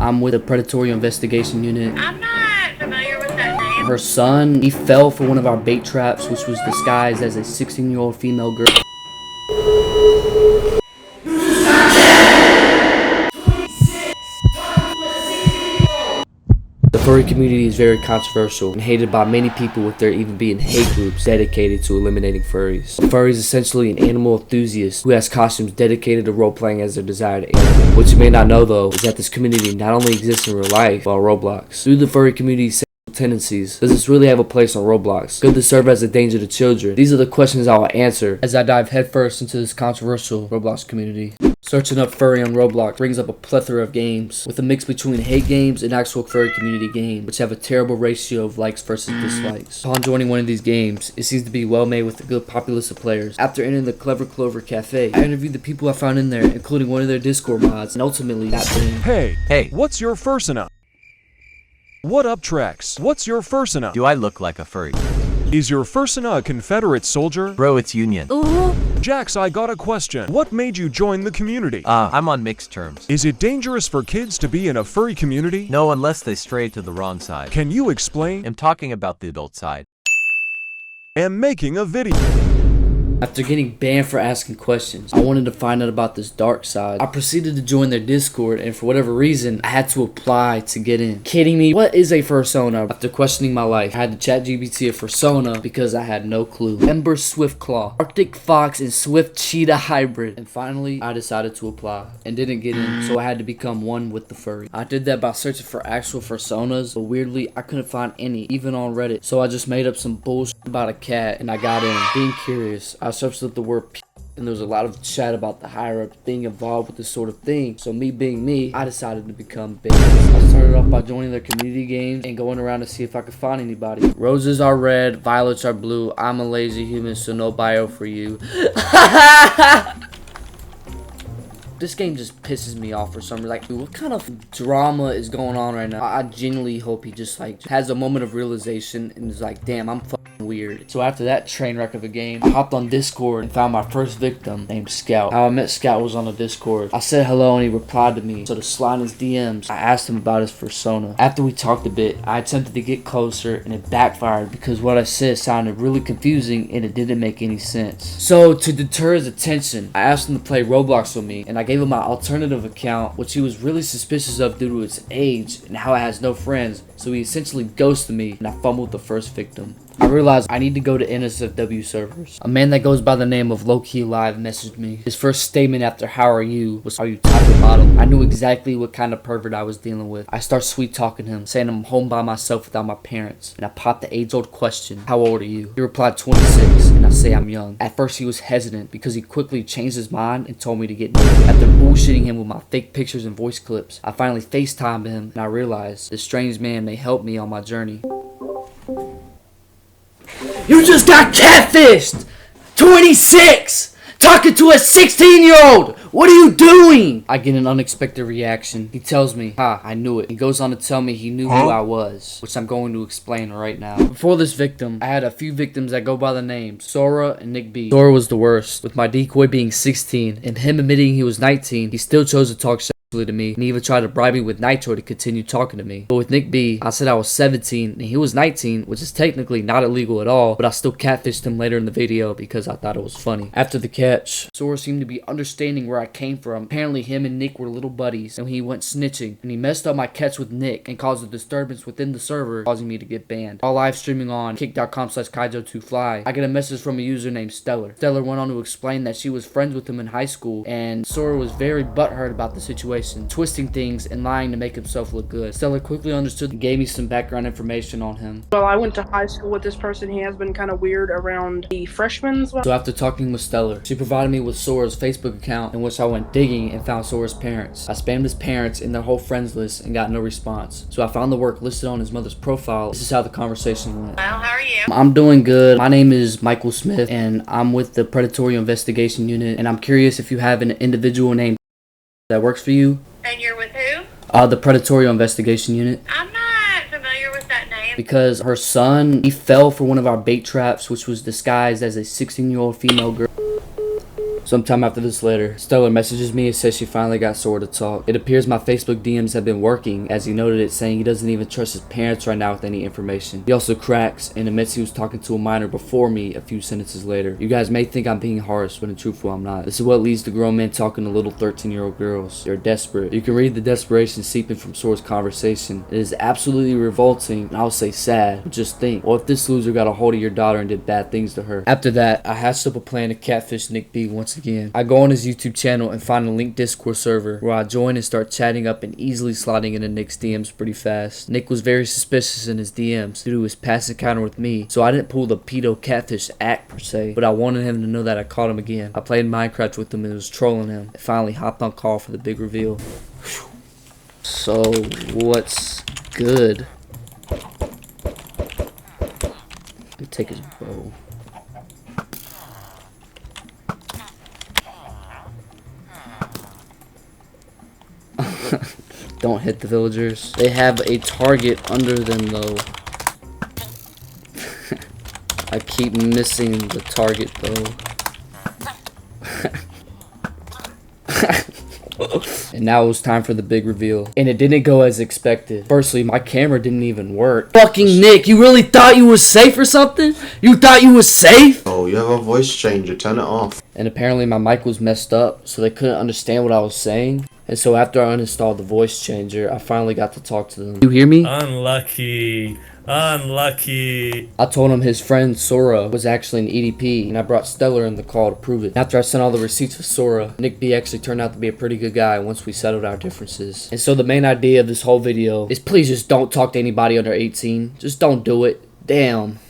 I'm with the Predatory Investigation Unit. I'm not familiar with that name. Her son, he fell for one of our bait traps, which was disguised as a 16-year-old female girl. The furry community is very controversial and hated by many people, with there even being hate groups dedicated to eliminating furries. A furry is essentially an animal enthusiast who has costumes dedicated to role-playing as their desired animal. What you may not know though is that this community not only exists in real life, but on Roblox. Through the furry community's tendencies, does this really have a place on Roblox? Could this serve as a danger to children? These are the questions I will answer as I dive headfirst into this controversial Roblox community. Searching up furry on Roblox brings up a plethora of games, with a mix between hate games and actual furry community games, which have a terrible ratio of likes versus dislikes. Upon joining one of these games, it seems to be well made with a good populace of players. After entering the Clever Clover Cafe, I interviewed the people I found in there, including one of their Discord mods, and ultimately that being, Hey, what's your fursona? What up, Trex? What's your fursona? Do I look like a furry? Is your fursona a Confederate soldier? Bro, it's Union. Jax, I got a question. What made you join the community? I'm on mixed terms. Is it dangerous for kids to be in a furry community? No, unless they stray to the wrong side. Can you explain? I'm talking about the adult side. Am making a video. after getting banned for asking questions, I wanted to find out about this dark side. I proceeded to join their Discord, and for whatever reason, I had to apply to get in. Kidding me? What is a fursona? After questioning my life, I had to ChatGPT a fursona because I had no clue. Ember Swiftclaw, Arctic Fox, and Swift Cheetah hybrid. And finally, I decided to apply and didn't get in, so I had to become one with the furry. I did that by searching for actual fursonas, but weirdly, I couldn't find any, even on Reddit. So I just made up some bullshit about a cat, and I got in. Being curious, I searched up the word P, and there was a lot of chat about the higher-ups being involved with this sort of thing. So me being me, I decided to become big. I started off by joining their community games and going around to see if I could find anybody. Roses are red, violets are blue. I'm a lazy human, so no bio for you. This game just pisses me off for some reason. Like, what kind of drama is going on right now? I genuinely hope he just like has a moment of realization and is like, damn, I'm fucking weird. So after that train wreck of a game, I hopped on Discord and found my first victim named Scout. How I met Scout was on the Discord. I said hello and he replied to me. So to slide in his DMs, I asked him about his fursona. After we talked a bit, I attempted to get closer and it backfired because what I said sounded really confusing and it didn't make any sense. So to deter his attention, I asked him to play Roblox with me, and I gave him my alternative account, which he was really suspicious of due to its age and how it has no friends. So he essentially ghosted me and I fumbled the first victim. I realized I need to go to NSFW servers. A man that goes by the name of Lowkey Live messaged me. His first statement after "How are you?" was, "Are you top or bottom?" I knew exactly what kind of pervert I was dealing with. I start sweet talking him, saying I'm home by myself without my parents, and I popped the age-old question, "How old are you?" He replied 26, and I say I'm young. At first he was hesitant because he quickly changed his mind and told me to get naked. After bullshitting him with my fake pictures and voice clips, I finally FaceTimed him, and I realized this strange man may help me on my journey. You just got catfished! 26! Talking to a 16-year-old! What are you doing? I get an unexpected reaction. He tells me, I knew it. He goes on to tell me he knew who I was, which I'm going to explain right now. Before this victim, I had a few victims that go by the names Sora and Nick B. Sora was the worst, with my decoy being 16, and him admitting he was 19, he still chose to talk to me, and he even tried to bribe me with Nitro to continue talking to me. But with Nick B, I said I was 17 and he was 19, which is technically not illegal at all, but I still catfished him later in the video because I thought it was funny. After the catch, Sora seemed to be understanding where I came from. Apparently him and Nick were little buddies, and he went snitching, and he messed up my catch with Nick and caused a disturbance within the server, causing me to get banned. While live streaming on kick.com/kaijo2fly, I get a message from a user named Stellar. Stellar went on to explain that she was friends with him in high school, and Sora was very butthurt about the situation, twisting things and lying to make himself look good. Stellar quickly understood and gave me some background information on him. Well, I went to high school with this person. He has been kind of weird around the freshmen. So after talking with Stellar, she provided me with Sora's Facebook account, in which I went digging and found Sora's parents. I spammed his parents in their whole friends list and got no response. So I found the work listed on his mother's profile. This is how the conversation went. Well, how are you? I'm doing good. My name is Michael Smith, and I'm with the Predatory Investigation Unit, and I'm curious if you have an individual named that works for you. And you're with who? The Predatory Investigation Unit. I'm not familiar with that name. Because her son, he fell for one of our bait traps, which was disguised as a 16-year-old female girl. Sometime after this letter, Stellar messages me and says she finally got Sora to talk. It appears my Facebook DMs have been working, as he noted it, saying he doesn't even trust his parents right now with any information. He also cracks and admits he was talking to a minor before me a few sentences later. You guys may think I'm being harsh, but in truthful I'm not. This is what leads to grown men talking to little 13-year-old girls. They're desperate. You can read the desperation seeping from Sora's conversation. It is absolutely revolting, and I would say sad, but just think, what if this loser got a hold of your daughter and did bad things to her? After that, I hatched up a plan to catfish Nick B once again. I go on his YouTube channel and find a linked Discord server where I join and start chatting up and easily sliding into Nick's DMs pretty fast. Nick was very suspicious in his DMs due to his past encounter with me, so I didn't pull the pedo catfish act per se, but I wanted him to know that I caught him again. I played Minecraft with him and was trolling him. I finally hopped on call for the big reveal. So, what's good? Let me take his bow. Don't hit the villagers. They have a target under them though. I keep missing the target though. And now it was time for the big reveal. And it didn't go as expected. Firstly, my camera didn't even work. Fucking Nick, you really thought you was safe or something? You thought you was safe? Oh, you have a voice changer. Turn it off. And apparently my mic was messed up, so they couldn't understand what I was saying. And so after I uninstalled the voice changer, I finally got to talk to them. You hear me? Unlucky. Unlucky. I told him his friend Sora was actually an EDP, and I brought Stellar in the call to prove it. After I sent all the receipts for Sora, Nick B actually turned out to be a pretty good guy once we settled our differences. And so the main idea of this whole video is please just don't talk to anybody under 18. Just don't do it. Damn.